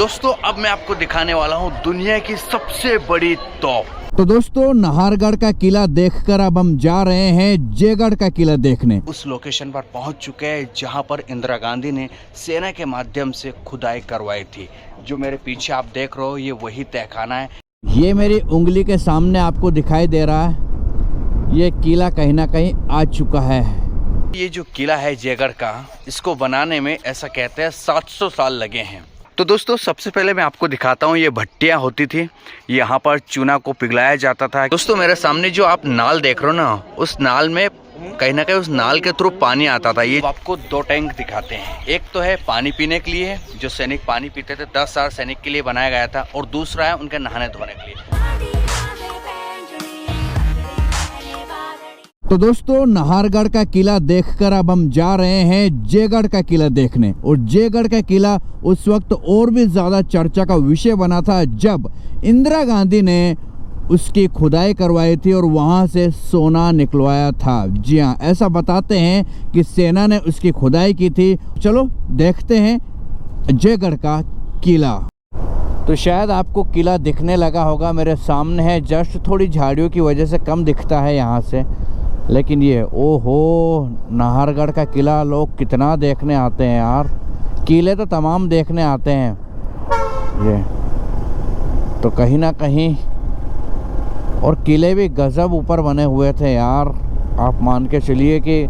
दोस्तों अब मैं आपको दिखाने वाला हूँ दुनिया की सबसे बड़ी तोप। तो दोस्तों नाहरगढ़ का किला देखकर अब हम जा रहे हैं जयगढ़ का किला देखने। उस लोकेशन पर पहुंच चुके हैं जहां पर इंदिरा गांधी ने सेना के माध्यम से खुदाई करवाई थी। जो मेरे पीछे आप देख रहे हो ये वही तहखाना है। ये मेरी उंगली के सामने आपको दिखाई दे रहा है, ये किला कहीं ना कहीं आ चुका है। ये जो किला है जयगढ़ का, इसको बनाने में ऐसा कहते हैं 700 साल लगे हैं। तो दोस्तों सबसे पहले मैं आपको दिखाता हूँ, ये भट्टियाँ होती थी, यहाँ पर चूना को पिघलाया जाता था। दोस्तों मेरे सामने जो आप नाल देख रहे हो ना, उस नाल में कहीं ना कहीं उस नाल के थ्रू पानी आता था। ये आपको दो टैंक दिखाते हैं, एक तो है पानी पीने के लिए, जो सैनिक पानी पीते थे, 10,000 सैनिक के लिए बनाया गया था, और दूसरा है उनके नहाने धोने के लिए। तो दोस्तों नाहरगढ़ का किला देखकर अब हम जा रहे हैं जयगढ़ का किला देखने। और जयगढ़ का किला उस वक्त और भी ज्यादा चर्चा का विषय बना था जब इंदिरा गांधी ने उसकी खुदाई करवाई थी और वहां से सोना निकलवाया था। जी हाँ, ऐसा बताते हैं कि सेना ने उसकी खुदाई की थी। चलो देखते हैं जयगढ़ का किला। तो शायद आपको किला दिखने लगा होगा, मेरे सामने है जस्ट, थोड़ी झाड़ियों की वजह से कम दिखता है यहाँ से, लेकिन ये ओहो नाहरगढ़ का किला लोग कितना देखने आते हैं यार। किले तो तमाम देखने आते हैं, ये तो कहीं ना कहीं, और किले भी गजब ऊपर बने हुए थे यार। आप मान के चलिए कि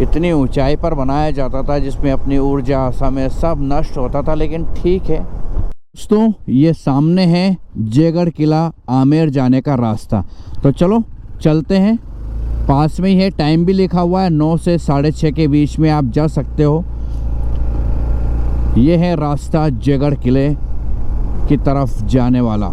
इतनी ऊंचाई पर बनाया जाता था जिसमें अपनी ऊर्जा समय सब नष्ट होता था, लेकिन ठीक है। दोस्तों ये सामने है जयगढ़ किला आमेर जाने का रास्ता, तो चलो चलते हैं। पास में ही है, टाइम भी लिखा हुआ है, 9 से 6:30 के बीच में आप जा सकते हो। ये है रास्ता जयगढ़ किले की तरफ जाने वाला।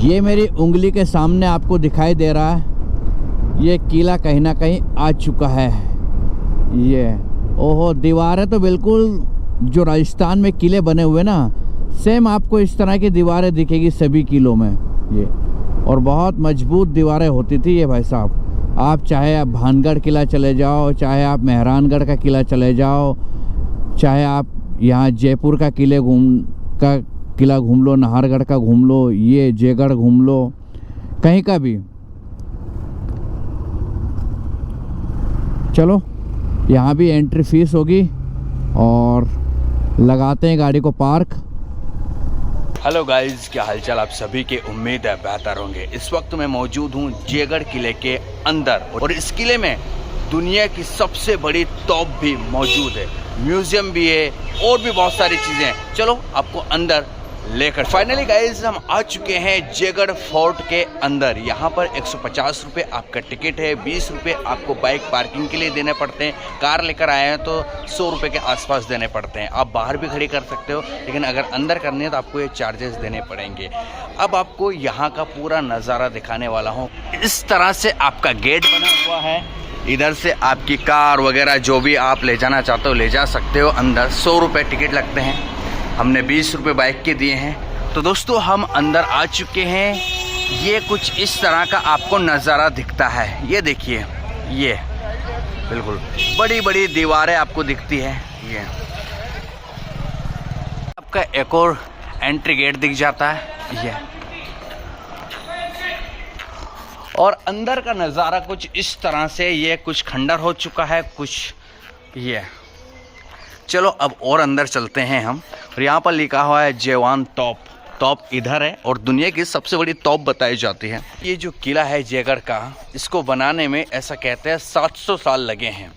ये मेरी उंगली के सामने आपको दिखाई दे रहा है, ये किला कहीं ना कहीं आ चुका है। ये ओहो दीवारें तो बिल्कुल जो राजस्थान में किले बने हुए ना, सेम आपको इस तरह की दीवारें दिखेगी सभी किलों में। ये और बहुत मजबूत दीवारें होती थी ये भाई साहब। आप चाहे आप भानगढ़ किला चले जाओ, चाहे आप मेहरानगढ़ का किला चले जाओ, चाहे आप यहाँ जयपुर का किला घूम लो, नाहरगढ़ का घूम लो, ये जयगढ़ घूम लो, कहीं का भी। चलो यहाँ भी एंट्री फीस होगी और लगाते हैं गाड़ी को पार्क। हेलो गाइस, क्या हालचाल आप सभी के, उम्मीद है बेहतर होंगे। इस वक्त मैं मौजूद हूँ जयगढ़ किले के अंदर, और इस किले में दुनिया की सबसे बड़ी तोप भी मौजूद है, म्यूजियम भी है और भी बहुत सारी चीज़ें हैं। चलो आपको अंदर लेकर। फाइनली गाइस हम आ चुके हैं जयगढ़ फोर्ट के अंदर। यहाँ पर 150 रुपये आपका टिकट है, 20 रुपये आपको बाइक पार्किंग के लिए देने पड़ते हैं। कार लेकर आए हैं तो 100 रुपये के आसपास देने पड़ते हैं। आप बाहर भी खड़ी कर सकते हो, लेकिन अगर अंदर करनी है तो आपको ये चार्जेस देने पड़ेंगे। अब आपको यहाँ का पूरा नज़ारा दिखाने वाला हूँ। इस तरह से आपका गेट बना हुआ है, इधर से आपकी कार वगैरह जो भी आप ले जाना चाहते हो ले जा सकते हो। अंदर 100 रुपये टिकट लगते हैं, हमने 20 रुपये बाइक के दिए हैं। तो दोस्तों हम अंदर आ चुके हैं। ये कुछ इस तरह का आपको नज़ारा दिखता है, ये देखिए, ये बिल्कुल बड़ी बड़ी दीवारें आपको दिखती है। ये आपका एक और एंट्री गेट दिख जाता है, ये। और अंदर का नज़ारा कुछ इस तरह से, ये कुछ खंडर हो चुका है, कुछ ये। चलो अब और अंदर चलते हैं हम। और यहाँ पर लिखा हुआ है जवान तोप। तोप इधर है और दुनिया की सबसे बड़ी तोप बताई जाती है। ये जो किला है जयगढ़ का, इसको बनाने में ऐसा कहते हैं 700 साल लगे हैं।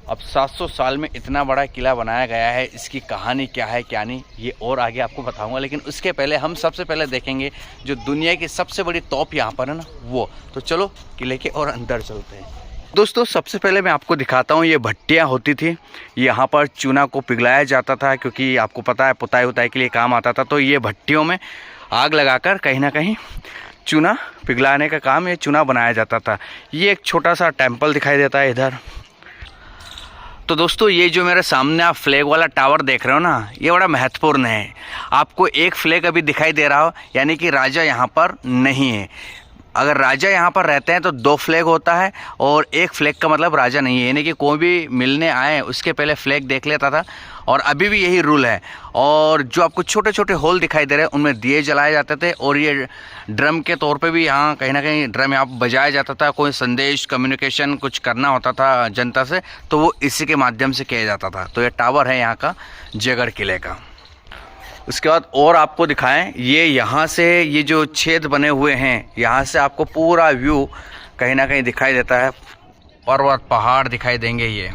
अब 700 साल में इतना बड़ा किला बनाया गया है, इसकी कहानी क्या है क्या नहीं, ये और आगे आपको बताऊंगा। लेकिन उसके पहले हम सबसे पहले देखेंगे जो दुनिया की सबसे बड़ी तोप यहाँ पर है ना, वो। तो चलो किले के और अंदर चलते हैं। दोस्तों सबसे पहले मैं आपको दिखाता हूँ, ये भट्टियाँ होती थी, यहाँ पर चूना को पिघलाया जाता था, क्योंकि आपको पता है पुताई उताई के लिए काम आता था। तो ये भट्टियों में आग लगाकर कहीं ना कहीं चूना पिघलाने का काम, ये चूना बनाया जाता था। ये एक छोटा सा टेम्पल दिखाई देता है इधर। तो दोस्तों ये जो मेरे सामने आप फ्लैग वाला टावर देख रहे हो ना, ये बड़ा महत्वपूर्ण है। आपको एक फ्लैग अभी दिखाई दे रहा हो, यानी कि राजा यहाँ पर नहीं है। अगर राजा यहाँ पर रहते हैं तो 2 फ्लैग होता है, और 1 फ्लैग का मतलब राजा नहीं है, यानी कि कोई भी मिलने आए उसके पहले फ्लैग देख लेता था और अभी भी यही रूल है। और जो आपको छोटे छोटे होल दिखाई दे रहे हैं उनमें दिए जलाए जाते थे, और ये ड्रम के तौर पे भी यहाँ कहीं ना कहीं ड्रम यहाँ बजाया जाता था। कोई संदेश कम्युनिकेशन कुछ करना होता था जनता से तो वो इसी के माध्यम से किया जाता था। तो ये टावर है यहाँ का जयगढ़ किले का। उसके बाद और आपको दिखाएं, ये यहाँ से ये जो छेद बने हुए हैं यहाँ से आपको पूरा व्यू कहीं ना कहीं दिखाई देता है। पर्वत पहाड़ दिखाई देंगे। ये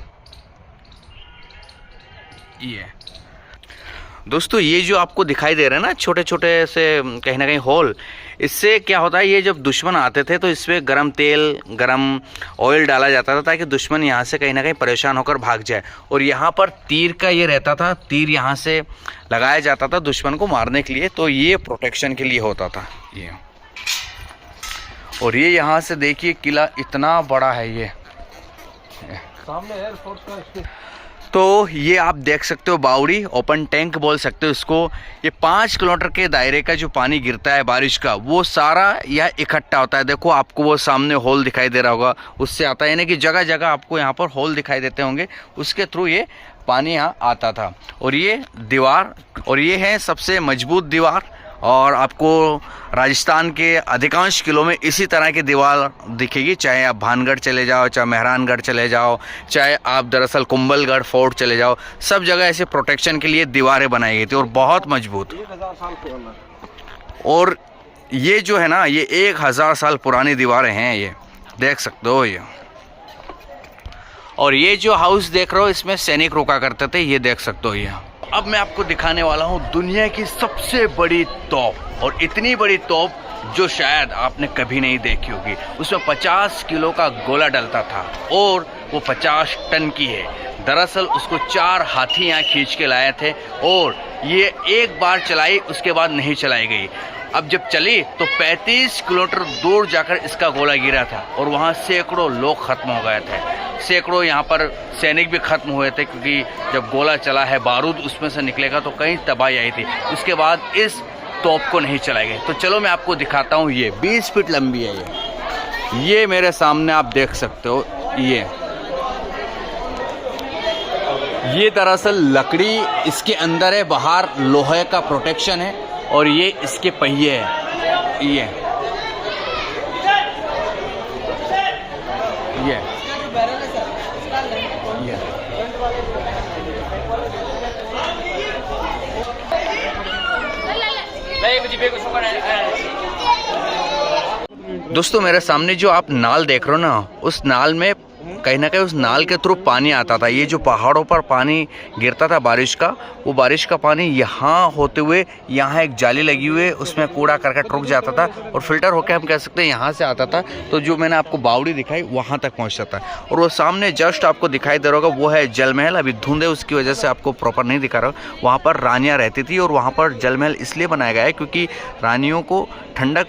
दोस्तों ये जो आपको दिखाई दे रहे हैं ना छोटे छोटे से कहीं ना कहीं होल, इससे क्या होता है, ये जब दुश्मन आते थे तो इसमें गरम तेल गरम ऑयल डाला जाता था ताकि दुश्मन यहाँ से कहीं ना कहीं परेशान होकर भाग जाए। और यहाँ पर तीर का ये रहता था, तीर यहाँ से लगाया जाता था दुश्मन को मारने के लिए, तो ये प्रोटेक्शन के लिए होता था ये। और ये यहाँ से देखिए किला इतना बड़ा है ये सामने एयरफोर्स का। तो ये आप देख सकते हो बावड़ी, ओपन टैंक बोल सकते हो इसको। ये 5 किलोमीटर के दायरे का जो पानी गिरता है बारिश का वो सारा यह इकट्ठा होता है। देखो आपको वो सामने होल दिखाई दे रहा होगा, उससे आता है, यानी कि जगह जगह आपको यहाँ पर होल दिखाई देते होंगे, उसके थ्रू ये पानी यहाँ आता था। और ये दीवार, और ये है सबसे मजबूत दीवार, और आपको राजस्थान के अधिकांश किलों में इसी तरह की दीवार दिखेगी। चाहे आप भानगढ़ चले जाओ, चाहे मेहरानगढ़ चले जाओ, चाहे आप दरअसल कुंभलगढ़ फोर्ट चले जाओ, सब जगह ऐसे प्रोटेक्शन के लिए दीवारें बनाई गई थी और बहुत मजबूत। 1000 साल पुराना। और ये जो है ना ये 1000 साल पुरानी दीवारें हैं, ये देख सकते हो ये। और ये जो हाउस देख रहे हो इसमें सैनिक रुका करते थे, ये देख सकते हो ये। अब मैं आपको दिखाने वाला हूँ दुनिया की सबसे बड़ी तोप, और इतनी बड़ी तोप जो शायद आपने कभी नहीं देखी होगी। उसमें 50 किलो का गोला डलता था और वो 50 टन की है। दरअसल उसको 4 हाथी यहाँ खींच के लाए थे, और ये एक बार चलाई उसके बाद नहीं चलाई गई। अब जब चली तो 35 किलोमीटर दूर जाकर इसका गोला गिरा था, और वहाँ सैकड़ों लोग खत्म हो गए थे। सैकड़ों यहाँ पर सैनिक भी खत्म हुए थे, क्योंकि जब गोला चला है बारूद उसमें से निकलेगा तो कहीं तबाही आई थी। उसके बाद इस तोप को नहीं चलाई गई। तो चलो मैं आपको दिखाता हूँ। ये 20 फीट लंबी है। ये मेरे सामने आप देख सकते हो। ये दरअसल लकड़ी इसके अंदर है, बाहर लोहे का प्रोटेक्शन है, और ये इसके पहिए हैं। ये दोस्तों मेरे सामने जो आप नाल देख रहे हो ना, उस नाल में कहीं ना कहीं उस नाल के थ्रू पानी आता था। ये जो पहाड़ों पर पानी गिरता था बारिश का, वो बारिश का पानी यहाँ होते हुए यहाँ एक जाली लगी हुई है, उसमें कूड़ा करकट रुक जाता था और फिल्टर होकर हम कह सकते हैं यहाँ से आता था। तो जो मैंने आपको बावड़ी दिखाई वहाँ तक पहुँचता था। और वो सामने जस्ट आपको दिखाई दे रहा होगा वो है जल महल। अभी धुंध है उसकी वजह से आपको प्रॉपर नहीं दिखा रहा। वहाँ पर रानियाँ रहती थी, और वहाँ पर जल महल इसलिए बनाया गया है क्योंकि रानियों को ठंडक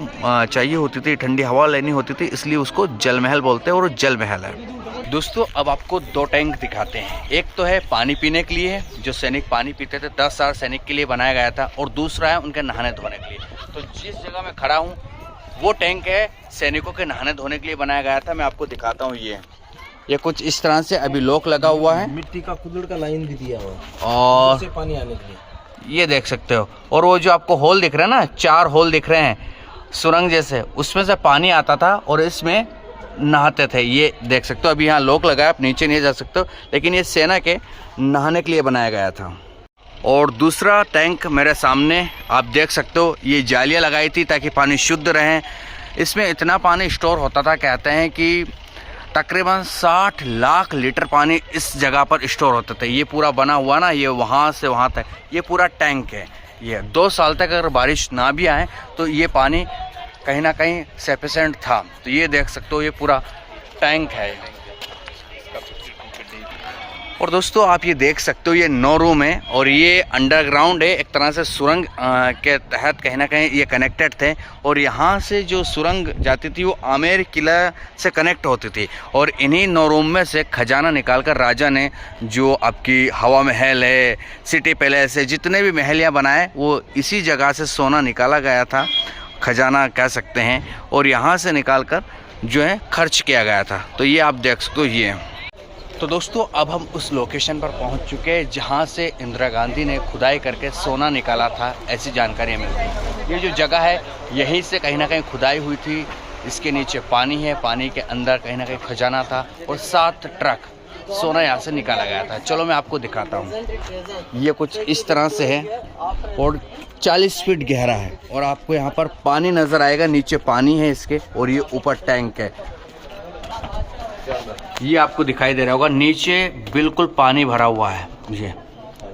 चाहिए होती थी, ठंडी हवा लेनी होती थी, इसलिए उसको जल महल बोलते हैं, और वो जल महल है। दोस्तों अब आपको 2 टैंक दिखाते हैं। एक तो है पानी पीने के लिए, जो सैनिक पानी पीते थे, 10,000 सैनिक के लिए बनाया गया था, और दूसरा है उनके नहाने धोने के लिए। तो जिस जगह मैं खड़ा हूँ वो टैंक है सैनिकों के नहाने धोने के लिए बनाया गया था। मैं आपको दिखाता हूँ। ये कुछ इस तरह से अभी लॉक लगा हुआ है, मिट्टी का खुदड़ का लाइन भी दिया हुआ, और उससे पानी आने के लिए ये देख सकते हो। और वो जो आपको होल दिख रहा है ना, 4 होल दिख रहे हैं सुरंग जैसे, उसमें से पानी आता था और इसमें नहाते थे। ये देख सकते हो। अभी यहाँ लॉक लगा है, आप नीचे नहीं जा सकते हो, लेकिन ये सेना के नहाने के लिए बनाया गया था। और दूसरा टैंक मेरे सामने आप देख सकते हो, ये जालियाँ लगाई थी ताकि पानी शुद्ध रहे। इसमें इतना पानी स्टोर होता था, कहते हैं कि तकरीबन 60 लाख लीटर पानी इस जगह पर स्टोर होते थे। ये पूरा बना हुआ ना, ये वहाँ से वहाँ तक ये पूरा टैंक है। ये 2 साल तक अगर बारिश ना भी आए तो ये पानी कहीं ना कहीं सफिशेंट था। तो ये देख सकते हो, ये पूरा टैंक है। और दोस्तों आप ये देख सकते हो, ये 9 रूम है, और ये अंडरग्राउंड है, एक तरह से सुरंग के तहत कहीं ना कहीं ये कनेक्टेड थे। और यहाँ से जो सुरंग जाती थी वो आमेर किला से कनेक्ट होती थी। और इन्हीं 9 रूम में से खजाना निकालकर राजा ने, जो आपकी हवा महल है, सिटी पैलेस है, जितने भी महल यहाँ बनाए, वो इसी जगह से सोना निकाला गया था, खजाना कह सकते हैं, और यहाँ से निकाल कर जो है खर्च किया गया था। तो ये आप देख सकते हो। ये तो दोस्तों अब हम उस लोकेशन पर पहुंच चुके हैं जहां से इंदिरा गांधी ने खुदाई करके सोना निकाला था, ऐसी जानकारी मिली। ये जो जगह है यहीं से कहीं ना कहीं खुदाई हुई थी। इसके नीचे पानी है, पानी के अंदर कहीं ना कहीं खजाना था और 7 ट्रक सोना यहाँ से निकाला गया था। चलो मैं आपको दिखाता हूँ। ये कुछ इस तरह से है और 40 फीट गहरा है और आपको यहाँ पर पानी नज़र आएगा। नीचे पानी है इसके और ये ऊपर टैंक है, ये आपको दिखाई दे रहा होगा। नीचे बिल्कुल पानी भरा हुआ है। ये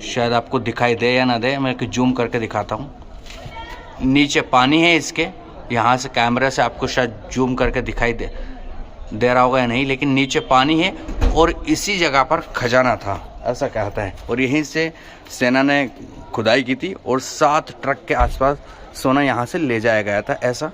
शायद आपको दिखाई दे या ना दे, मैं जूम करके दिखाता हूँ। नीचे पानी है इसके, यहाँ से कैमरे से आपको शायद जूम करके दिखाई दे रहा होगा या नहीं, लेकिन नीचे पानी है और इसी जगह पर खजाना था, ऐसा कहता है। और यहीं से सेना ने खुदाई की थी और 7 ट्रक के आसपास सोना यहाँ से ले जाया गया था, ऐसा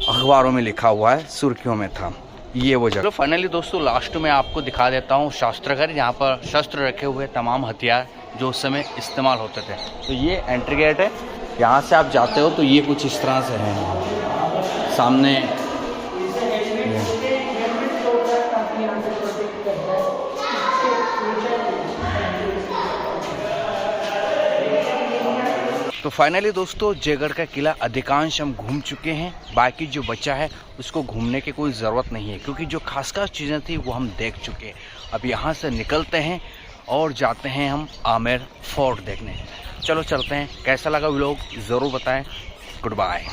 अखबारों में लिखा हुआ है, सुर्खियों में था ये वो जगह। तो फाइनली दोस्तों लास्ट में आपको दिखा देता हूँ शास्त्रागार, यहाँ पर शस्त्र रखे हुए तमाम हथियार जो उस समय इस्तेमाल होते थे। तो ये एंट्री गेट है, यहाँ से आप जाते हो तो ये कुछ इस तरह से है। सामने तो फाइनली दोस्तों जयगढ़ का किला अधिकांश हम घूम चुके हैं। बाकी जो बचा है उसको घूमने की कोई ज़रूरत नहीं है, क्योंकि जो खास चीज़ें थी वो हम देख चुके हैं। अब यहाँ से निकलते हैं और जाते हैं हम आमेर फोर्ट देखने। चलो चलते हैं। कैसा लगा व्लॉग ज़रूर बताएं। Good bye.